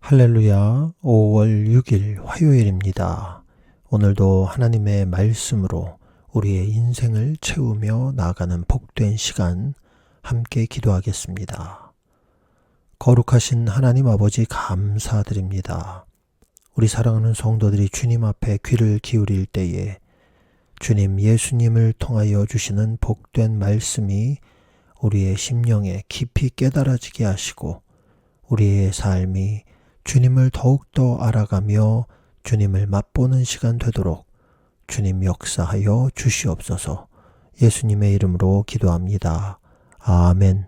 할렐루야, 5월 6일 화요일입니다. 오늘도 하나님의 말씀으로 우리의 인생을 채우며 나아가는 복된 시간 함께 기도하겠습니다. 거룩하신 하나님 아버지 감사드립니다. 우리 사랑하는 성도들이 주님 앞에 귀를 기울일 때에 주님 예수님을 통하여 주시는 복된 말씀이 우리의 심령에 깊이 깨달아지게 하시고 우리의 삶이 주님을 더욱더 알아가며 주님을 맛보는 시간 되도록 주님 역사하여 주시옵소서. 예수님의 이름으로 기도합니다. 아멘.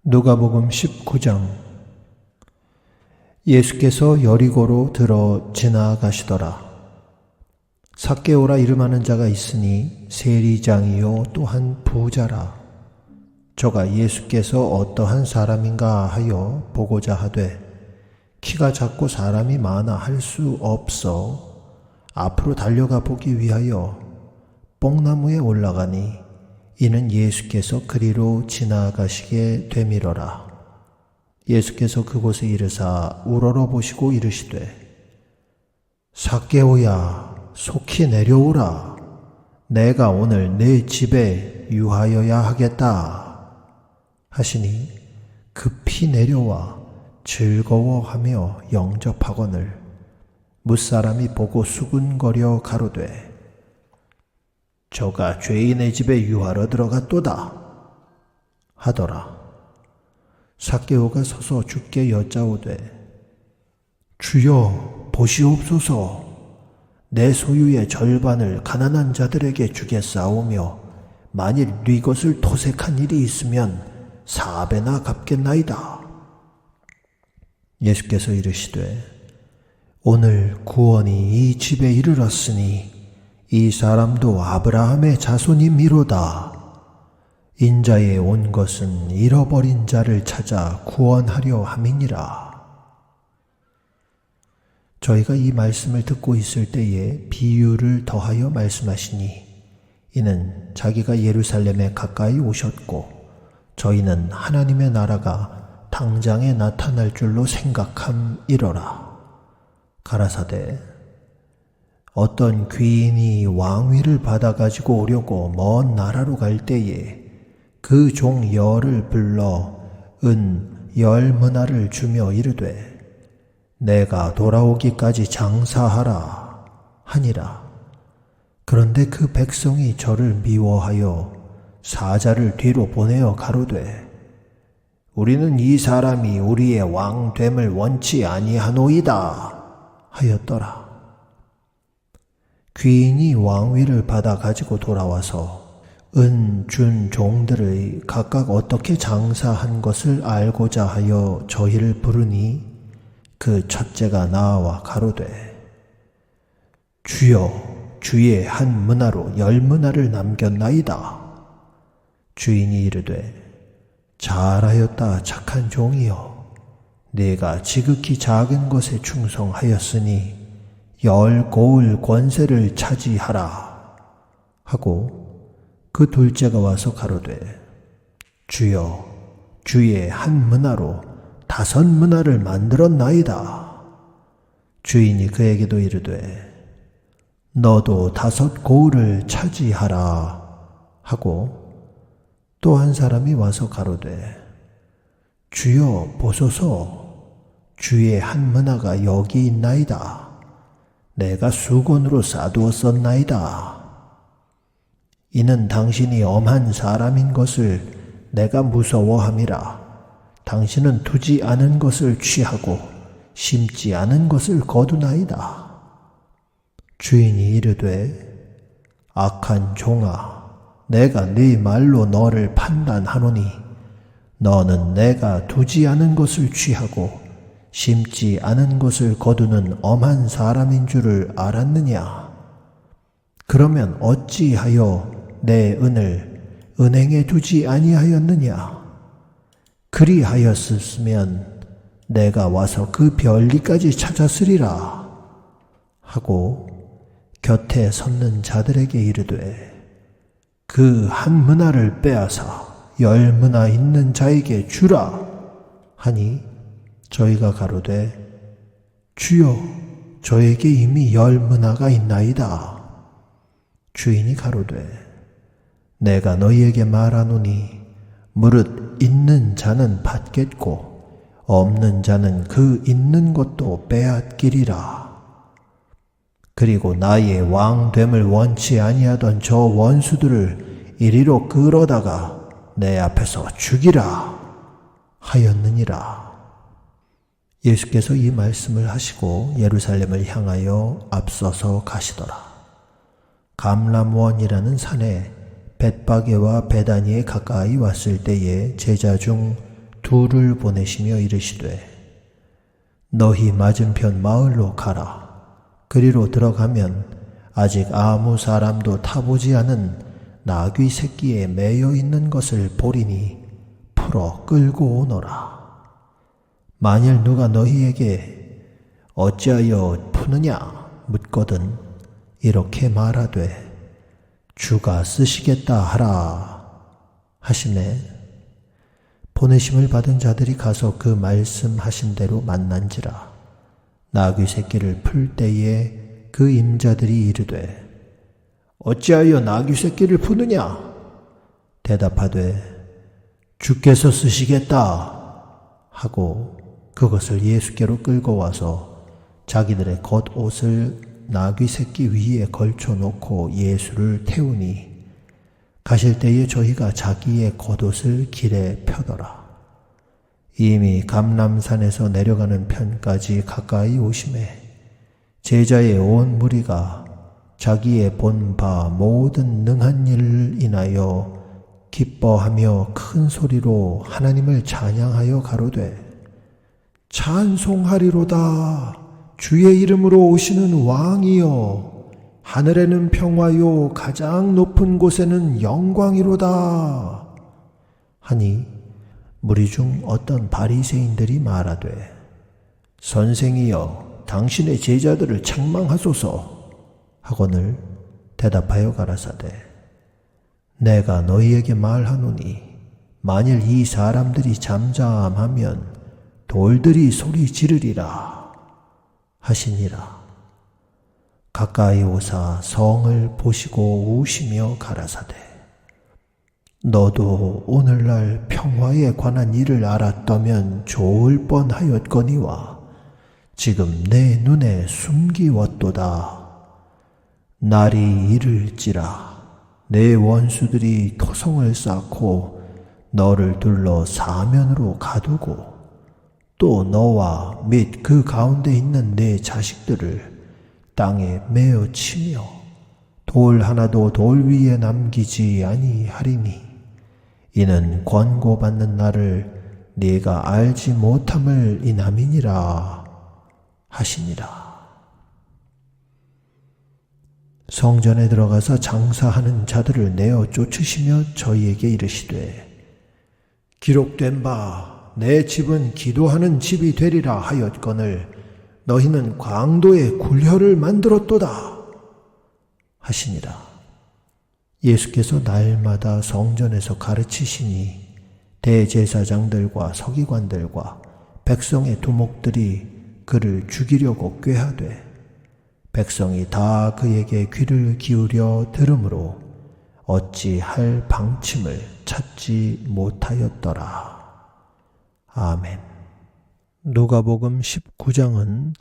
누가복음 19장. 예수께서 여리고로 들어 지나가시더라. 삭개오라 이름하는 자가 있으니 세리장이요 또한 부자라. 저가 예수께서 어떠한 사람인가 하여 보고자 하되 키가 작고 사람이 많아 할 수 없어 앞으로 달려가 보기 위하여 뽕나무에 올라가니 이는 예수께서 그리로 지나가시게 되밀어라. 예수께서 그곳에 이르사 우러러 보시고 이르시되 삭개오야 속히 내려오라. 내가 오늘 네 집에 유하여야 하겠다 하시니 급히 내려와 즐거워하며 영접하거늘 무사람이 보고 수군거려 가로되 저가 죄인의 집에 유하러 들어갔도다 하더라. 삭개오가 서서 주께 여짜오되 주여 보시옵소서. 내 소유의 절반을 가난한 자들에게 주겠사오며 만일 네 것을 토색한 일이 있으면 4배나 갚겠나이다. 예수께서 이르시되 오늘 구원이 이 집에 이르렀으니 이 사람도 아브라함의 자손이미로다. 인자에 온 것은 잃어버린 자를 찾아 구원하려 함이니라. 저희가 이 말씀을 듣고 있을 때에 비유를 더하여 말씀하시니 이는 자기가 예루살렘에 가까이 오셨고 저희는 하나님의 나라가 당장에 나타날 줄로 생각함이러라. 가라사대 어떤 귀인이 왕위를 받아가지고 오려고 먼 나라로 갈 때에 그 종 열을 불러 은 10문화를 주며 이르되 내가 돌아오기까지 장사하라 하니라. 그런데 그 백성이 저를 미워하여 사자를 뒤로 보내어 가로되 우리는 이 사람이 우리의 왕됨을 원치 아니하노이다 하였더라. 귀인이 왕위를 받아 가지고 돌아와서 은 준 종들의 각각 어떻게 장사한 것을 알고자 하여 저희를 부르니 그 첫째가 나와 가로되 주여 주의 한 문화로 10문화를 남겼나이다. 주인이 이르되 잘하였다 착한 종이여. 네가 지극히 작은 것에 충성하였으니 10고을 권세를 차지하라 하고 그 둘째가 와서 가로되 주여 주의 한 문화로 5문화를 만들었나이다. 주인이 그에게도 이르되 너도 5고을을 차지하라 하고 또 한 사람이 와서 가로되 주여 보소서. 주의 한 문화가 여기 있나이다. 내가 수건으로 싸두었었나이다. 이는 당신이 엄한 사람인 것을 내가 무서워함이라. 당신은 두지 않은 것을 취하고 심지 않은 것을 거두나이다. 주인이 이르되 악한 종아, 내가 네 말로 너를 판단하노니 너는 내가 두지 않은 것을 취하고 심지 않은 것을 거두는 엄한 사람인 줄을 알았느냐? 그러면 어찌하여 내 은을 은행에 두지 아니하였느냐? 그리하였으면 내가 와서 그 별리까지 찾았으리라 하고 곁에 섰는 자들에게 이르되 그 한 문화를 빼앗아 10문화 있는 자에게 주라 하니 저희가 가로되 주여, 저에게 이미 10문화가 있나이다. 주인이 가로되, 내가 너희에게 말하노니 무릇 있는 자는 받겠고 없는 자는 그 있는 것도 빼앗기리라. 그리고 나의 왕됨을 원치 아니하던 저 원수들을 이리로 끌어다가 내 앞에서 죽이라 하였느니라. 예수께서 이 말씀을 하시고 예루살렘을 향하여 앞서서 가시더라. 감람원이라는 산에 벳바게와 베다니에 가까이 왔을 때에 제자 중 둘을 보내시며 이르시되, 너희 맞은편 마을로 가라. 그리로 들어가면 아직 아무 사람도 타보지 않은 나귀 새끼에 매여 있는 것을 보리니 풀어 끌고 오너라. 만일 누가 너희에게 어찌하여 푸느냐 묻거든 이렇게 말하되 주가 쓰시겠다 하라 하시매, 보내심을 받은 자들이 가서 그 말씀하신 대로 만난지라. 나귀 새끼를 풀 때에 그 임자들이 이르되, 어찌하여 나귀 새끼를 푸느냐? 대답하되, 주께서 쓰시겠다 하고 그것을 예수께로 끌고 와서 자기들의 겉옷을 나귀 새끼 위에 걸쳐 놓고 예수를 태우니, 가실 때에 저희가 자기의 겉옷을 길에 펴더라. 이미 감람산에서 내려가는 편까지 가까이 오심에 제자의 온 무리가 자기의 본 바 모든 능한 일을 인하여 기뻐하며 큰 소리로 하나님을 찬양하여 가로되, 찬송하리로다. 주의 이름으로 오시는 왕이여, 하늘에는 평화요 가장 높은 곳에는 영광이로다 하니, 무리 중 어떤 바리새인들이 말하되, 선생이여 당신의 제자들을 책망하소서 하거늘 대답하여 가라사대, 내가 너희에게 말하노니 만일 이 사람들이 잠잠하면 돌들이 소리 지르리라 하시니라. 가까이 오사 성을 보시고 우시며 가라사대, 너도 오늘날 평화에 관한 일을 알았다면 좋을 뻔하였거니와 지금 내 눈에 숨기웠도다. 날이 이를지라 내 원수들이 토성을 쌓고 너를 둘러 사면으로 가두고 또 너와 및 그 가운데 있는 내 자식들을 땅에 메어 치며 돌 하나도 돌 위에 남기지 아니하리니, 이는 권고받는 나를 네가 알지 못함을 인함이니라 하시니라. 성전에 들어가서 장사하는 자들을 내어 쫓으시며 저희에게 이르시되, 기록된 바 내 집은 기도하는 집이 되리라 하였거늘 너희는 광도에 굴혈을 만들었도다 하시니라. 예수께서 날마다 성전에서 가르치시니 대제사장들과 서기관들과 백성의 두목들이 그를 죽이려고 꾀하되, 백성이 다 그에게 귀를 기울여 들으므로 어찌할 방침을 찾지 못하였더라. 아멘. 누가복음 19장은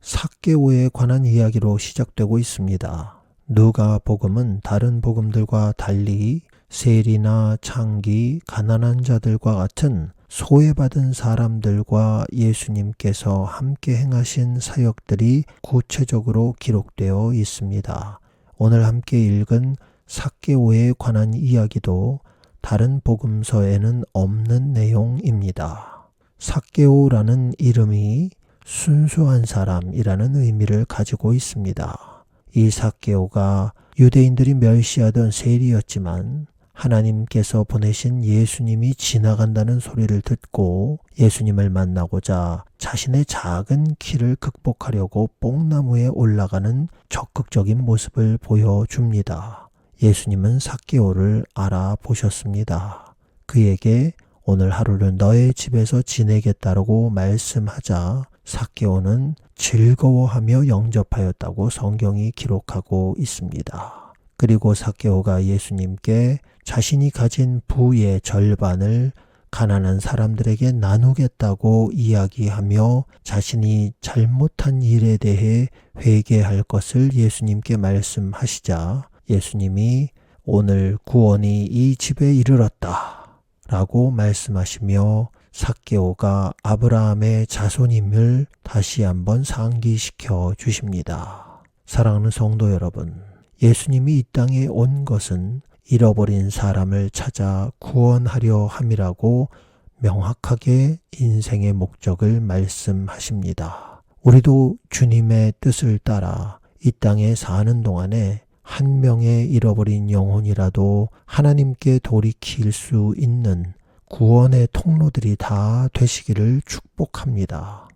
삭개오에 관한 이야기로 시작되고 있습니다. 누가복음은 다른 복음들과 달리 세리나 창기, 가난한 자들과 같은 소외받은 사람들과 예수님께서 함께 행하신 사역들이 구체적으로 기록되어 있습니다. 오늘 함께 읽은 삭개오에 관한 이야기도 다른 복음서에는 없는 내용입니다. 삭개오라는 이름이 순수한 사람이라는 의미를 가지고 있습니다. 이 삭개오가 유대인들이 멸시하던 세리였지만 하나님께서 보내신 예수님이 지나간다는 소리를 듣고 예수님을 만나고자 자신의 작은 키를 극복하려고 뽕나무에 올라가는 적극적인 모습을 보여줍니다. 예수님은 삭개오를 알아보셨습니다. 그에게 오늘 하루는 너의 집에서 지내겠다라고 말씀하자 삭개오는 즐거워하며 영접하였다고 성경이 기록하고 있습니다. 그리고 삭개오가 예수님께 자신이 가진 부의 절반을 가난한 사람들에게 나누겠다고 이야기하며 자신이 잘못한 일에 대해 회개할 것을 예수님께 말씀하시자 예수님이 오늘 구원이 이 집에 이르렀다 라고 말씀하시며 삭개오가 아브라함의 자손임을 다시 한번 상기시켜 주십니다. 사랑하는 성도 여러분, 예수님이 이 땅에 온 것은 잃어버린 사람을 찾아 구원하려 함이라고 명확하게 인생의 목적을 말씀하십니다. 우리도 주님의 뜻을 따라 이 땅에 사는 동안에 한 명의 잃어버린 영혼이라도 하나님께 돌이킬 수 있는 구원의 통로들이 다 되시기를 축복합니다.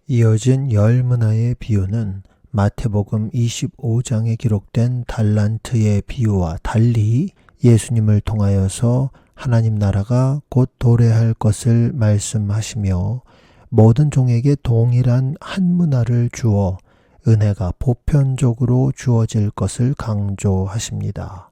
이어진 열 문화의 비유는 마태복음 25장에 기록된 달란트의 비유와 달리 예수님을 통하여서 하나님 나라가 곧 도래할 것을 말씀하시며 모든 종에게 동일한 한 문화를 주어 은혜가 보편적으로 주어질 것을 강조하십니다.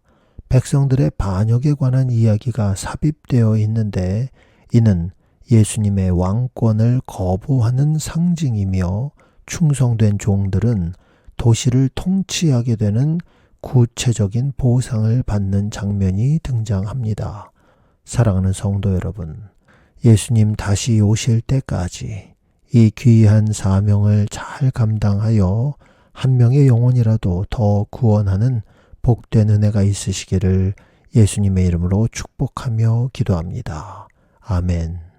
백성들의 반역에 관한 이야기가 삽입되어 있는데 이는 예수님의 왕권을 거부하는 상징이며 충성된 종들은 도시를 통치하게 되는 구체적인 보상을 받는 장면이 등장합니다. 사랑하는 성도 여러분, 예수님 다시 오실 때까지 이 귀한 사명을 잘 감당하여 한 명의 영혼이라도 더 구원하는 복된 은혜가 있으시기를 예수님의 이름으로 축복하며 기도합니다. 아멘.